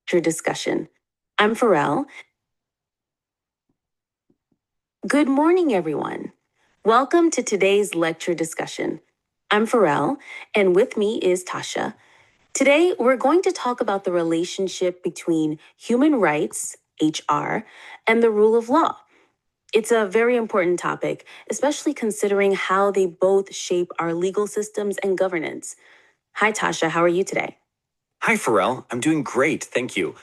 Discussion. I'm Pharrell. Good morning, everyone. Welcome to today's lecture discussion. I'm Pharrell, and with me is Tasha. Today, we're going to talk about the relationship between human rights, HR, and the rule of law. It's a very important topic, especially considering how they both shape our legal systems and governance. Hi, Tasha. How are you today? Hi, Pharrell. I'm doing great, thank you.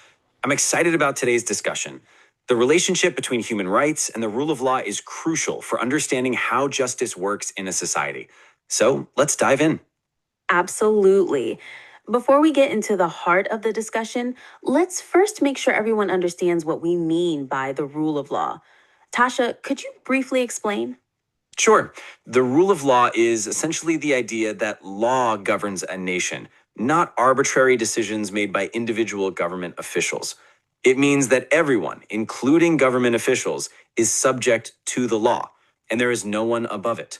I'm excited about today's discussion. The relationship between human rights and the rule of law is crucial for understanding how justice works in a society. So let's dive in. Absolutely. Before we get into the heart of the discussion, let's first make sure everyone understands what we mean by the rule of law. Tasha, could you briefly explain? Sure. The rule of law is essentially the idea that law governs a nation, not arbitrary decisions made by individual government officials. It means that everyone, including government officials, is subject to the law, and there is no one above it.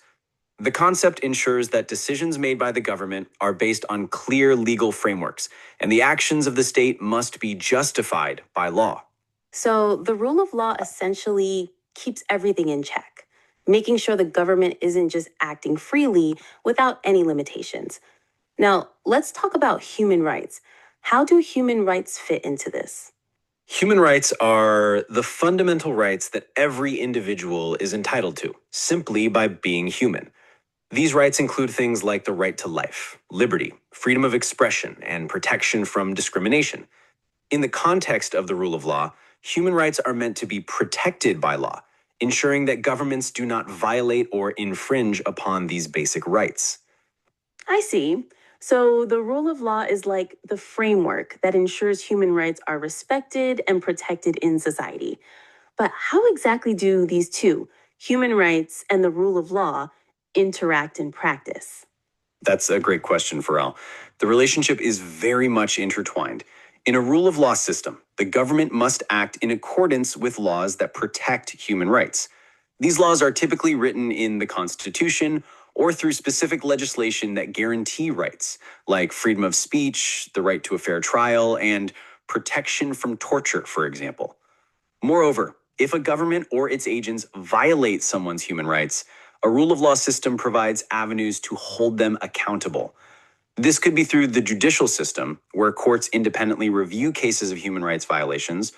The concept ensures that decisions made by the government are based on clear legal frameworks, and the actions of the state must be justified by law. So, the rule of law essentially keeps everything in check, making sure the government isn't just acting freely without any limitations. Now, let's talk about human rights. How do human rights fit into this? Human rights are the fundamental rights that every individual is entitled to, simply by being human. These rights include things like the right to life, liberty, freedom of expression, and protection from discrimination. In the context of the rule of law, human rights are meant to be protected by law, ensuring that governments do not violate or infringe upon these basic rights. I see. So the rule of law is like the framework that ensures human rights are respected and protected in society. But how exactly do these two, human rights and the rule of law, interact in practice? That's a great question, Pharrell. The relationship is very much intertwined. In a rule of law system, the government must act in accordance with laws that protect human rights. These laws are typically written in the Constitution or through specific legislation that guarantee rights, like freedom of speech, the right to a fair trial, and protection from torture, for example. Moreover, if a government or its agents violate someone's human rights, a rule of law system provides avenues to hold them accountable. This could be through the judicial system, where courts independently review cases of human rights violations,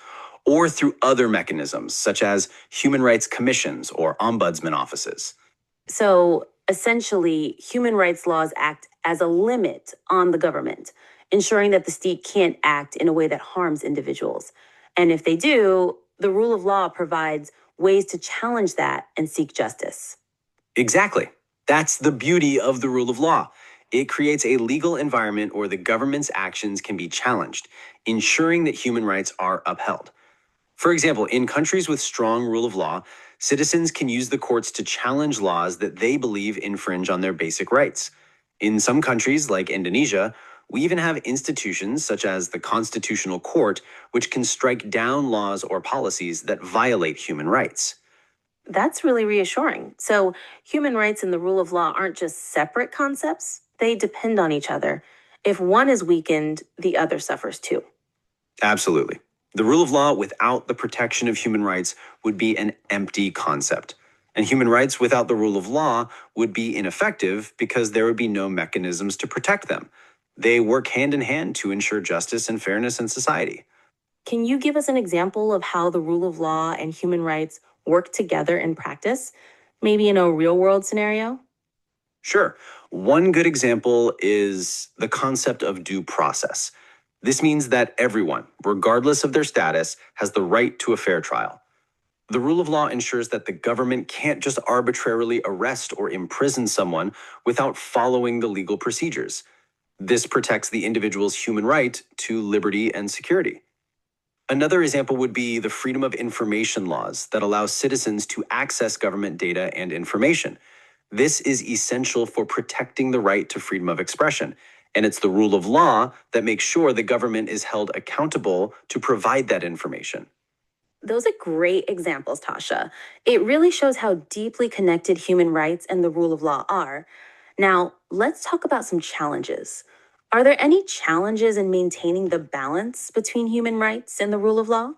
or through other mechanisms, such as human rights commissions or ombudsman offices. So essentially, human rights laws act as a limit on the government, ensuring that the state can't act in a way that harms individuals. And if they do, the rule of law provides ways to challenge that and seek justice. Exactly. That's the beauty of the rule of law. It creates a legal environment where the government's actions can be challenged, ensuring that human rights are upheld. For example, in countries with strong rule of law, citizens can use the courts to challenge laws that they believe infringe on their basic rights. In some countries, like Indonesia, we even have institutions such as the Constitutional Court, which can strike down laws or policies that violate human rights. That's really reassuring. So, human rights and the rule of law aren't just separate concepts, they depend on each other. If one is weakened, the other suffers too. Absolutely. The rule of law without the protection of human rights would be an empty concept. And human rights without the rule of law would be ineffective because there would be no mechanisms to protect them. They work hand in hand to ensure justice and fairness in society. Can you give us an example of how the rule of law and human rights work together in practice? Maybe in a real world scenario? Sure. One good example is the concept of due process. This means that everyone, regardless of their status, has the right to a fair trial. The rule of law ensures that the government can't just arbitrarily arrest or imprison someone without following the legal procedures. This protects the individual's human right to liberty and security. Another example would be the freedom of information laws that allow citizens to access government data and information. This is essential for protecting the right to freedom of expression, and it's the rule of law that makes sure the government is held accountable to provide that information. Those are great examples, Tasha. It really shows how deeply connected human rights and the rule of law are. Now, let's talk about some challenges. Are there any challenges in maintaining the balance between human rights and the rule of law?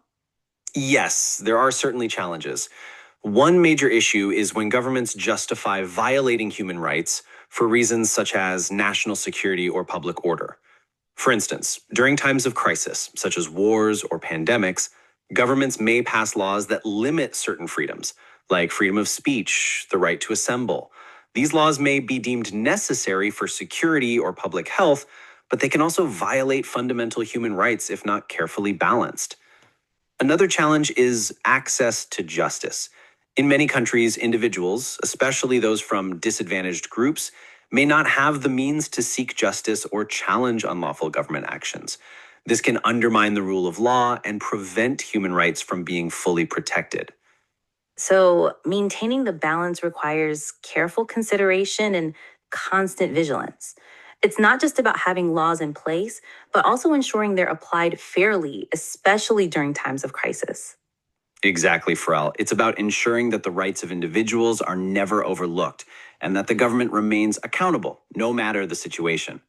Yes, there are certainly challenges. One major issue is when governments justify violating human rights for reasons such as national security or public order. For instance, during times of crisis, such as wars or pandemics, governments may pass laws that limit certain freedoms, like freedom of speech, the right to assemble. These laws may be deemed necessary for security or public health, but they can also violate fundamental human rights if not carefully balanced. Another challenge is access to justice. In many countries, individuals, especially those from disadvantaged groups, may not have the means to seek justice or challenge unlawful government actions. This can undermine the rule of law and prevent human rights from being fully protected. So, maintaining the balance requires careful consideration and constant vigilance. It's not just about having laws in place, but also ensuring they're applied fairly, especially during times of crisis. Exactly, Pharrell. It's about ensuring that the rights of individuals are never overlooked and that the government remains accountable, no matter the situation.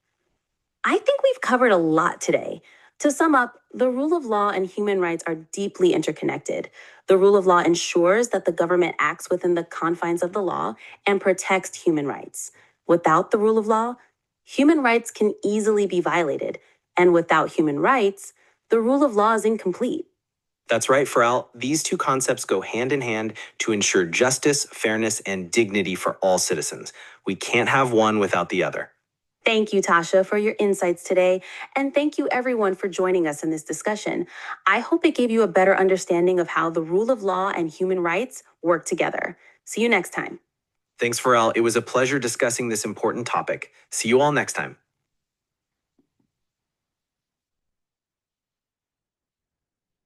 I think we've covered a lot today. To sum up, the rule of law and human rights are deeply interconnected. The rule of law ensures that the government acts within the confines of the law and protects human rights. Without the rule of law, human rights can easily be violated. And without human rights, the rule of law is incomplete. That's right, Pharrell. These two concepts go hand in hand to ensure justice, fairness, and dignity for all citizens. We can't have one without the other. Thank you, Tasha, for your insights today. And thank you, everyone, for joining us in this discussion. I hope it gave you a better understanding of how the rule of law and human rights work together. See you next time. Thanks, Pharrell. It was a pleasure discussing this important topic. See you all next time.